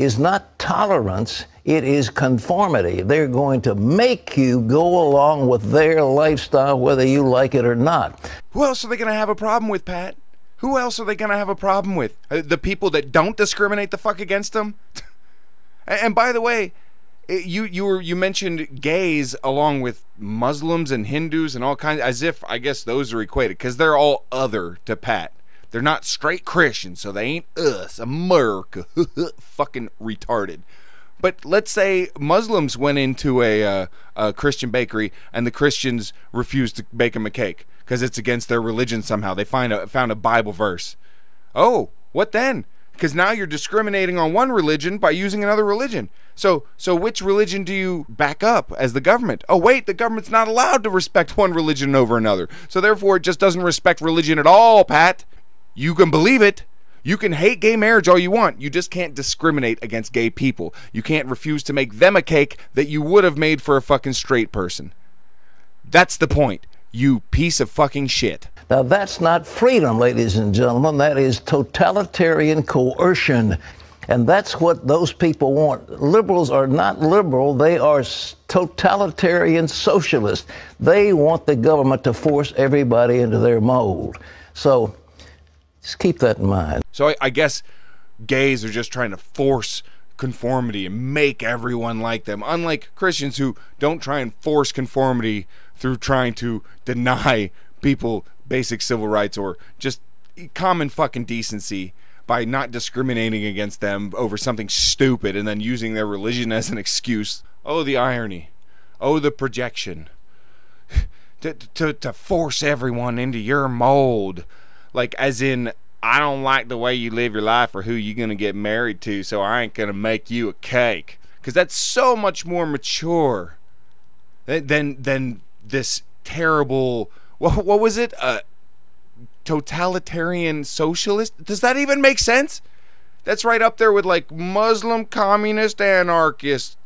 is not tolerance, it is conformity. They're going to make you go along with their lifestyle whether you like it or not. Who else are they going to have a problem with, Pat? Who else are they going to have a problem with? The people that don't discriminate the fuck against them? And by the way, you mentioned gays along with Muslims and Hindus and all kinds, as if I guess those are equated, because they're all other to Pat. They're not straight Christians, so they ain't us, America. Fucking retarded. But let's say Muslims went into a Christian bakery and the Christians refused to bake them a cake because it's against their religion somehow. They found a Bible verse. Oh, what then? Because now you're discriminating on one religion by using another religion. So which religion do you back up as the government? Oh, wait, the government's not allowed to respect one religion over another. So therefore, it just doesn't respect religion at all, Pat. You can believe it. You can hate gay marriage all you want. You just can't discriminate against gay people. You can't refuse to make them a cake that you would have made for a fucking straight person. That's the point, you piece of fucking shit. Now, that's not freedom, ladies and gentlemen. That is totalitarian coercion. And that's what those people want. Liberals are not liberal. They are totalitarian socialists. They want the government to force everybody into their mold. So just keep that in mind. So I guess gays are just trying to force conformity and make everyone like them. Unlike Christians who don't try and force conformity through trying to deny people basic civil rights or just common fucking decency by not discriminating against them over something stupid and then using their religion as an excuse. Oh, the irony. Oh, the projection. to force everyone into your mold. Like, as in, I don't like the way you live your life or who you're going to get married to, so I ain't going to make you a cake. Because that's so much more mature than this terrible, what was it? Totalitarian socialist? Does that even make sense? That's right up there with, like, Muslim, communist, anarchist.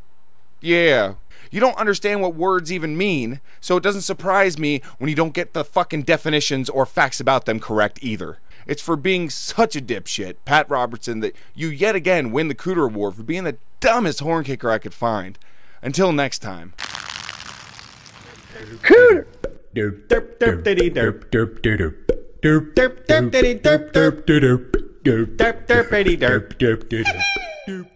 Yeah. You don't understand what words even mean, so it doesn't surprise me when you don't get the fucking definitions or facts about them correct either. It's for being such a dipshit, Pat Robertson, that you yet again win the Cooter Award for being the dumbest horn kicker I could find. Until next time. Cooter! Derp derp derp diddy derp derp derp derp derp derp diddy derp derp derp derp derp derp diddy derp derp derp.